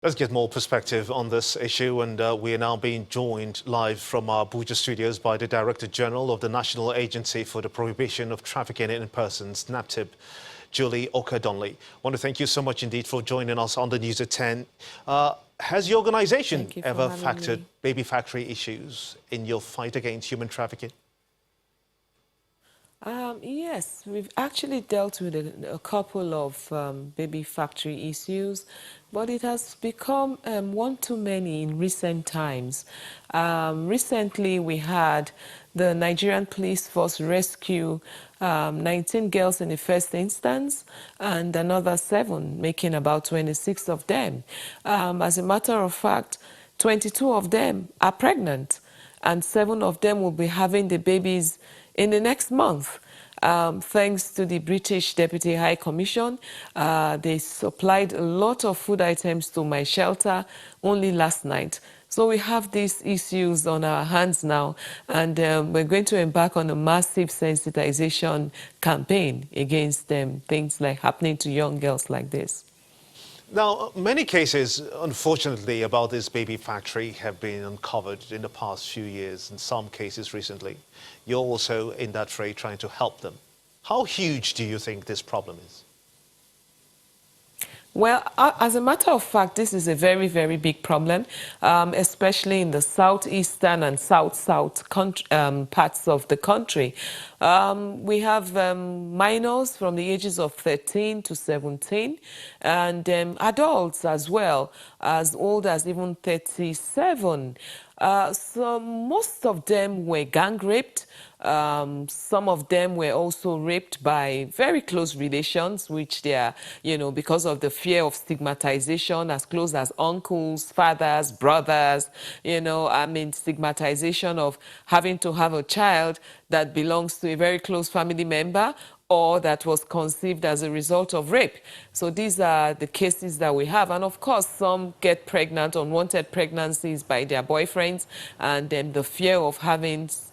Let's get more perspective on this issue, and we are now being joined live from our Abuja studios by the Director General of the National Agency for the Prohibition of Trafficking in Persons, NAPTIP, Julie Okadonli. I want to thank you so much indeed for joining us on the News at 10. Has your organization ever factored baby factory issues in your fight against human trafficking? Yes, we've actually dealt with a couple of baby factory issues, but it has become one too many in recent times. Recently, we had the Nigerian police force rescue 19 girls in the first instance and another 7, making about 26 of them. As a matter of fact, 22 of them are pregnant, and 7 of them will be having the babies in the next month. Thanks to the British Deputy High Commission, they supplied a lot of food items to my shelter only last night. So we have these issues on our hands now, and we're going to embark on a massive sensitization campaign against things like happening to young girls like this. Now, many cases, unfortunately, about this baby factory have been uncovered in the past few years, in some cases recently. You're also in that fray trying to help them. How huge do you think this problem is? Well, as a matter of fact, this is a very, very big problem, especially in the southeastern and south-south parts of the country. We have minors from the ages of 13 to 17 and adults as well, as old as even 37. So most of them were gang raped. Some of them were also raped by very close relations, which they are, because of the fear of stigmatization, as close as uncles, fathers, brothers, stigmatization of having to have a child that belongs to a very close family member or that was conceived as a result of rape. So these are the cases that we have. And of course, some get pregnant, unwanted pregnancies by their boyfriends, and then the fear of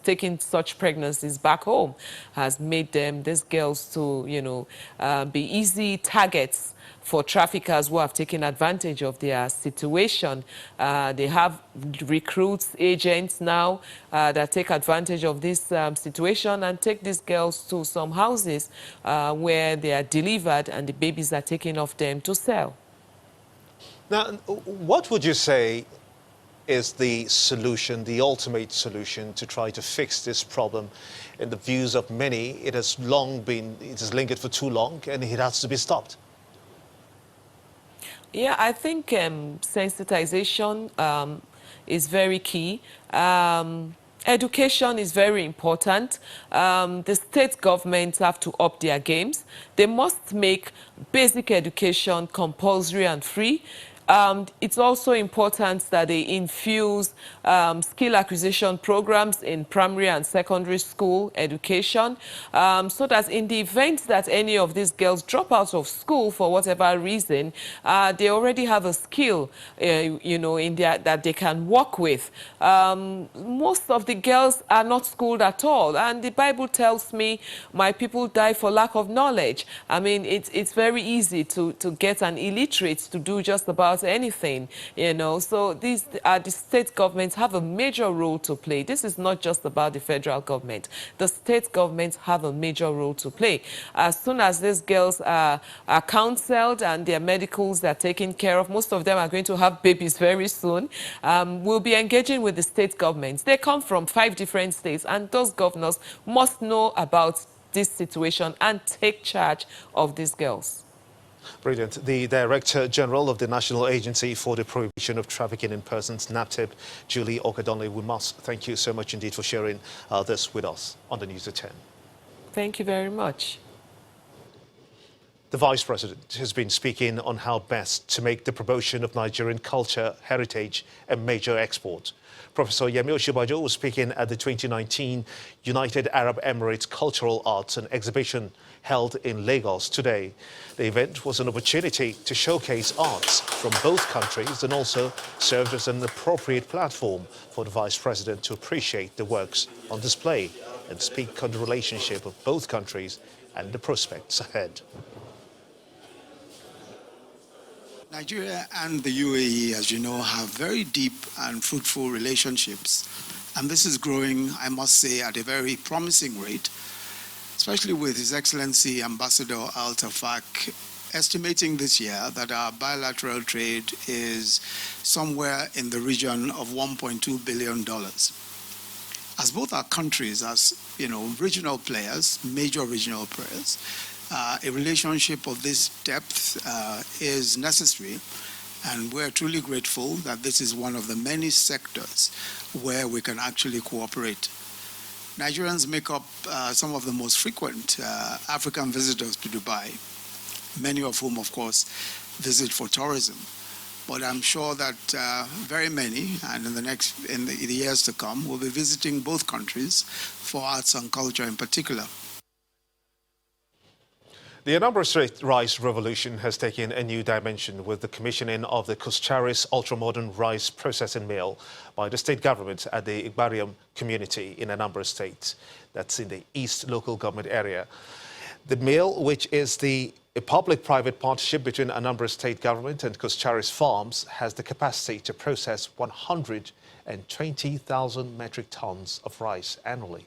taking such pregnancies back home has made these girls to, be easy targets for traffickers who have taken advantage of their situation. They have recruits, agents now that take advantage of this situation and take these girls to some houses where they are delivered and the babies are taken off them to sell. Now, what would you say is the solution, the ultimate solution to try to fix this problem? In the views of many, it has lingered for too long and it has to be stopped. Yeah, I think sensitization is very key. Education is very important. The state governments have to up their games. They must make basic education compulsory and free. It's also important that they infuse skill acquisition programs in primary and secondary school education, so that in the event that any of these girls drop out of school for whatever reason, they already have a skill, that they can work with. Most of the girls are not schooled at all, and the Bible tells me, my people die for lack of knowledge. I mean, it's very easy to get an illiterate to do just about anything, so these the state governments have a major role to play. This is not just about the federal government. The state governments have a major role to play. As soon as these girls are counseled and their medicals are taken care of, most of them are going to have babies very soon. We'll be engaging with the state governments. They come from 5 different states, and those governors must know about this situation and take charge of these girls. Brilliant. The Director General of the National Agency for the Prohibition of Trafficking in Persons, NAPTIP, Julie Okadonli, we must thank you so much indeed for sharing this with us on the News at 10. Thank you very much. The Vice President has been speaking on how best to make the promotion of Nigerian culture, heritage a major export. Professor Yemi Oshibajo was speaking at the 2019 United Arab Emirates Cultural Arts and Exhibition held in Lagos today. The event was an opportunity to showcase arts from both countries and also served as an appropriate platform for the Vice President to appreciate the works on display and speak on the relationship of both countries and the prospects ahead. Nigeria and the UAE, as you know, have very deep and fruitful relationships. And this is growing, I must say, at a very promising rate, especially with His Excellency Ambassador Al-Tafak estimating this year that our bilateral trade is somewhere in the region of $1.2 billion. As both our countries, as regional players, major regional players, a relationship of this depth is necessary, and we're truly grateful that this is one of the many sectors where we can actually cooperate. Nigerians make up some of the most frequent African visitors to Dubai, many of whom, of course, visit for tourism. But I'm sure that very many, and in the years to come, will be visiting both countries for arts and culture in particular. The Anambra State rice revolution has taken a new dimension with the commissioning of the Coscharis ultra-modern rice processing mill by the state government at the Igbariam community in Anambra State. That's in the East local government area. The mill, which is a public-private partnership between Anambra State government and Coscharis Farms, has the capacity to process 120,000 metric tons of rice annually.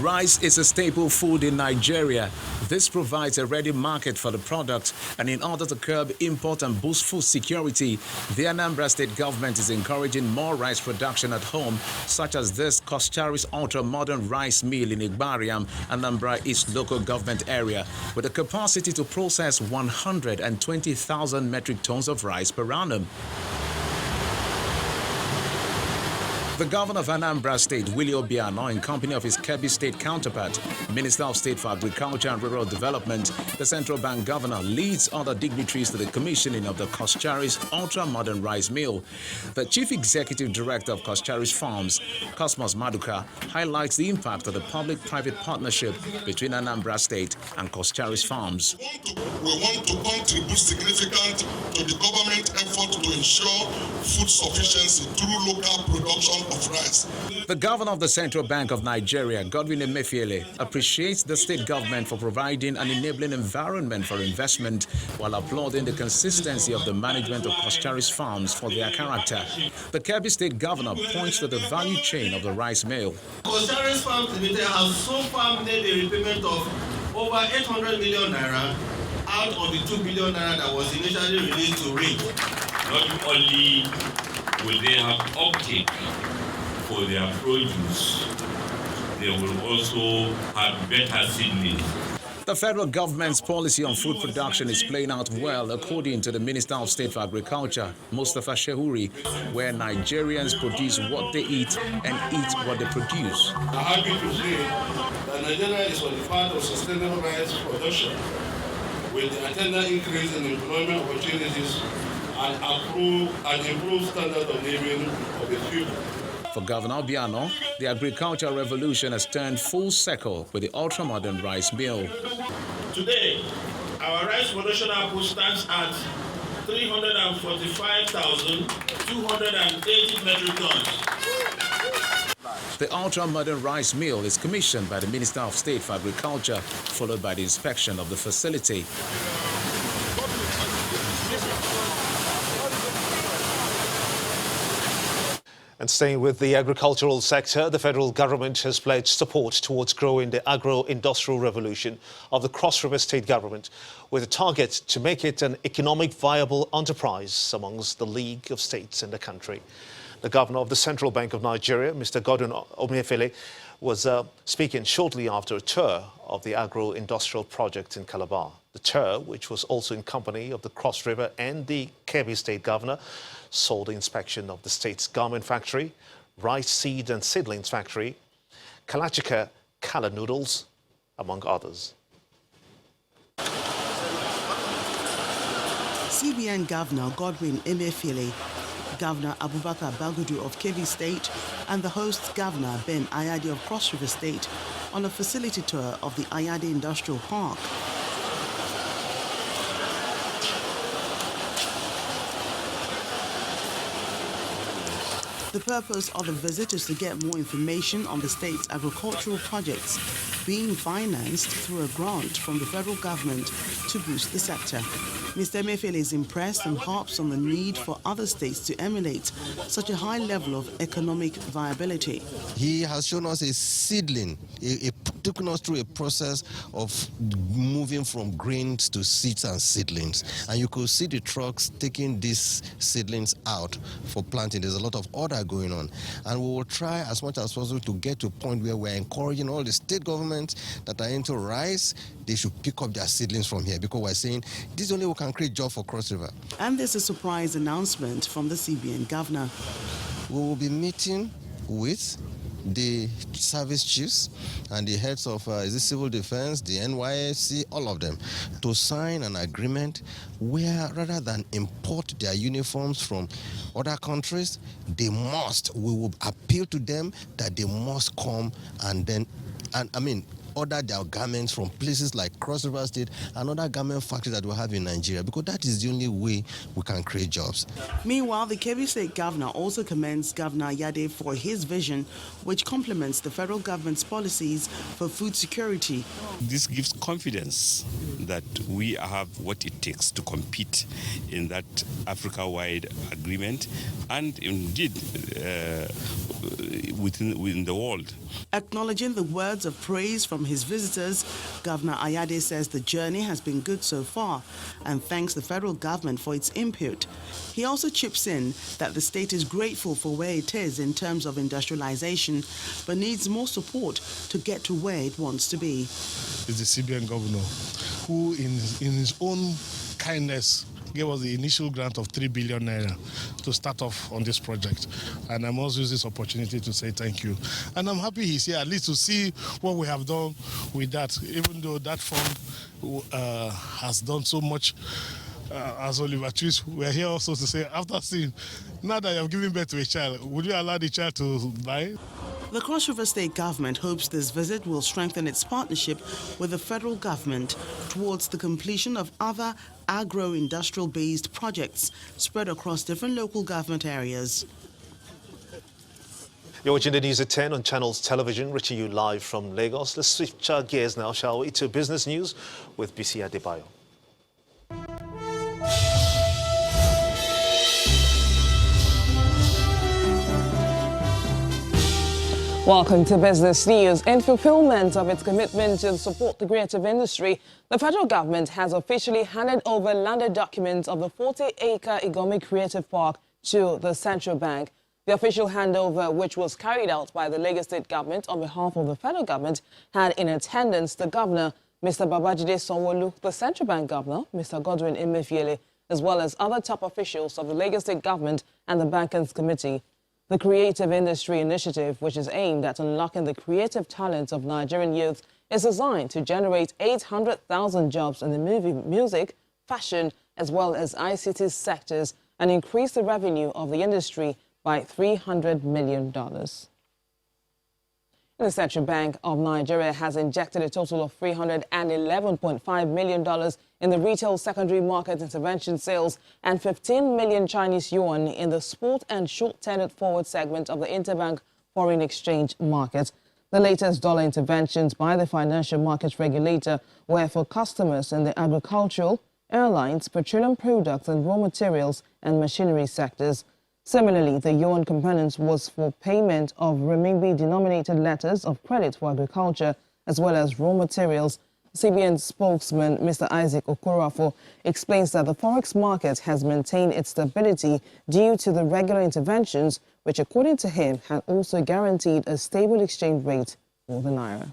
Rice is a staple food in Nigeria. This provides a ready market for the product, and in order to curb import and boost food security, the Anambra State government is encouraging more rice production at home, such as this Coscharis ultra-modern rice mill in Igbariam, Anambra East local government area, with a capacity to process 120,000 metric tons of rice per annum. The governor of Anambra State, Willie Obiano, in company of his Kebbi State counterpart, Minister of State for Agriculture and Rural Development, the central bank governor, leads other dignitaries to the commissioning of the Coscharis ultra-modern rice mill. The chief executive director of Coscharis Farms, Cosmos Maduka, highlights the impact of the public-private partnership between Anambra State and Coscharis Farms. We want to contribute significantly to the government effort to ensure food sufficiency through local production of rice. The governor of the Central Bank of Nigeria, Godwin Emefiele, appreciates the state government for providing an enabling environment for investment while applauding the consistency of the management of Coscharis Farms for their character. The Kebbi State governor points to the value chain of the rice mill. Coscharis Farms Limited has so far made a repayment of over 800 million naira out of the 2 billion naira that was initially released to RIG. Not only will they have uptake for their produce, they will also have better seedlings. The federal government's policy on food production is playing out well, according to the Minister of State for Agriculture, Mustafa Shehuri, where Nigerians produce what they eat and eat what they produce. I'm happy to say that Nigeria is on the path of sustainable rice production, with the attendant increase in employment opportunities and improved standard of living of its people. For Governor Obiano, the agricultural revolution has turned full circle with the ultra-modern rice mill. Today, our rice production output stands at 345,280 metric tons. The ultra-modern rice mill is commissioned by the Minister of State for Agriculture, followed by the inspection of the facility. And staying with the agricultural sector, the federal government has pledged support towards growing the agro-industrial revolution of the Cross River State government, with a target to make it an economic viable enterprise amongst the League of States in the country. The governor of the Central Bank of Nigeria, Mr. Godwin Emefiele, was speaking shortly after a tour of the agro-industrial project in Calabar. The tour, which was also in company of the Cross River and the Kebbi State governor, saw the inspection of the state's garment factory, rice seed and seedlings factory, Kalachika Kala noodles, among others. CBN Governor Godwin Emefiele, Governor Abubakar Bagudu of Kebbi State, and the host Governor Ben Ayade of Cross River State on a facility tour of the Ayade Industrial Park. The purpose of the visit is to get more information on the state's agricultural projects being financed through a grant from the federal government to boost the sector. Mr. Emefiele is impressed and harps on the need for other states to emulate such a high level of economic viability. He has shown us a seedling, taken us through a process of moving from grains to seeds and seedlings. And you could see the trucks taking these seedlings out for planting. There's a lot of order going on. And we will try as much as possible to get to a point where we're encouraging all the state governments that are into rice, they should pick up their seedlings from here, because we're saying this only we can create jobs for Cross River. And there's a surprise announcement from the CBN governor. We will be meeting with the service chiefs and the heads of civil defense, the NYSC, all of them, to sign an agreement where rather than import their uniforms from other countries, we will appeal to them that they must come and order their garments from places like Cross River State and other garment factories that we have in Nigeria, because that is the only way we can create jobs. Meanwhile, the Kebbi State governor also commends Governor Ayade for his vision, which complements the federal government's policies for food security. This gives confidence that we have what it takes to compete in that Africa-wide agreement and indeed within the world. Acknowledging the words of praise from his visitors, Governor Ayade says the journey has been good so far and thanks the federal government for its input. He also chips in that the state is grateful for where it is in terms of industrialization, but needs more support to get to where it wants to be. It's the CBN governor who, in his own kindness, gave us the initial grant of 3 billion naira to start off on this project. And I must use this opportunity to say thank you. And I'm happy he's here, at least to see what we have done with that, even though that fund has done so much. As Oliver Twist, we're here also to say, after seeing, now that you have given birth to a child, would you allow the child to buy? The Cross River State government hopes this visit will strengthen its partnership with the federal government towards the completion of other agro-industrial based projects spread across different local government areas. You're watching the news at 10 on Channels Television, reaching you live from Lagos. Let's switch our gears now, shall we, to business news with BC Adebayo. Welcome to Business News. In fulfillment of its commitment to support the creative industry, the federal government has officially handed over landed documents of the 40-acre Igomi Creative Park to the central bank. The official handover, which was carried out by the Lagos State government on behalf of the federal government, had in attendance the governor, Mr. Babajide Sanwo-Olu, the central bank governor, Mr. Godwin Emefiele, as well as other top officials of the Lagos State government and the Bankers Committee. The Creative Industry Initiative, which is aimed at unlocking the creative talents of Nigerian youth, is designed to generate 800,000 jobs in the music, fashion, as well as ICT sectors and increase the revenue of the industry by $300 million. The Central Bank of Nigeria has injected a total of $311.5 million in the retail secondary market intervention sales and 15 million Chinese yuan in the spot and short-tenured forward segment of the interbank foreign exchange market. The latest dollar interventions by the financial markets regulator were for customers in the agricultural, airlines, petroleum products and raw materials and machinery sectors. Similarly, the yuan component was for payment of renminbi-denominated letters of credit for agriculture as well as raw materials. CBN spokesman Mr. Isaac Okorafo explains that the forex market has maintained its stability due to the regular interventions, which, according to him, had also guaranteed a stable exchange rate for the naira.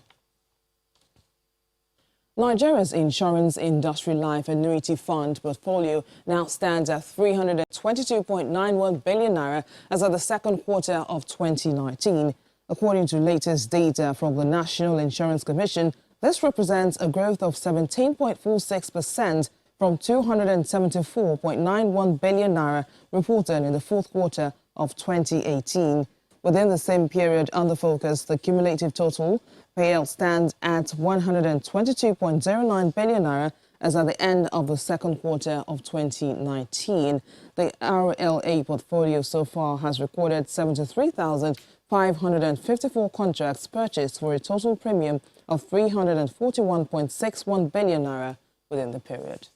Nigeria's Insurance Industry Life Annuity Fund portfolio now stands at 322.91 billion naira as of the second quarter of 2019. According to latest data from the National Insurance Commission, this represents a growth of 17.46% from 274.91 billion naira reported in the fourth quarter of 2018. Within the same period under focus, the cumulative total payout stands at 122.09 billion naira as at the end of the second quarter of 2019. The RLA portfolio so far has recorded 73,554 contracts purchased for a total premium of 341.61 billion naira within the period.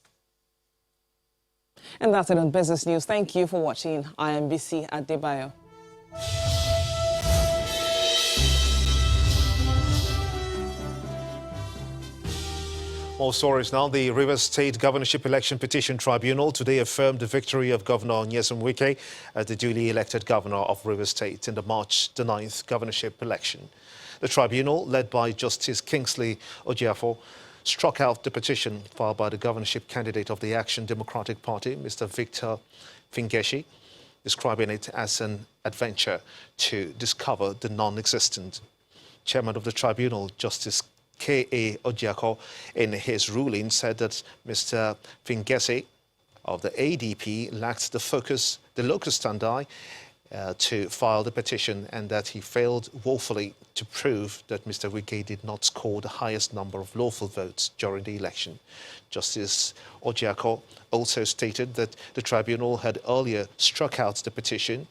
And that's it on Business News. Thank you for watching. I am BC Adebayo. More stories now. The Rivers State Governorship Election Petition Tribunal today affirmed the victory of Governor Nyesom Wike as the duly elected governor of Rivers State in the March the 9th governorship election. The tribunal, led by Justice Kingsley Ojiafo, struck out the petition filed by the governorship candidate of the Action Democratic Party, Mr. Victor Fingeshi, describing it as an adventure to discover the non-existent. Chairman of the tribunal, Justice K.A. Ojiako, in his ruling, said that Mr. Fingeshi of the ADP lacked the locus standi to file the petition, and that he failed woefully to prove that Mr. Wike did not score the highest number of lawful votes during the election. Justice Ojiako also stated that the tribunal had earlier struck out the petition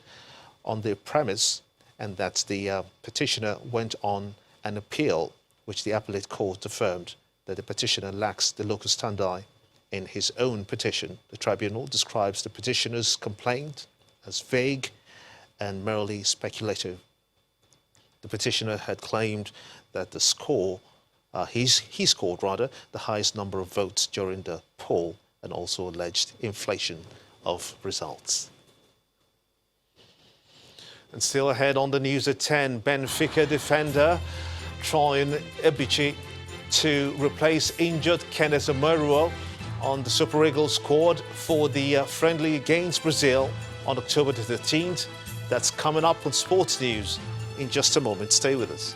on the premise and that the petitioner went on an appeal, which the appellate court affirmed that the petitioner lacks the locus standi in his own petition. The tribunal describes the petitioner's complaint as vague and merely speculative. The petitioner had claimed that the score, he scored the highest number of votes during the poll, and also alleged inflation of results. And still ahead on the news at 10, Benfica defender Troyan Ebichi to replace injured Kenneth Omeruo on the Super Eagles squad for the friendly against Brazil on October the 13th. That's coming up on Sports News in just a moment. Stay with us.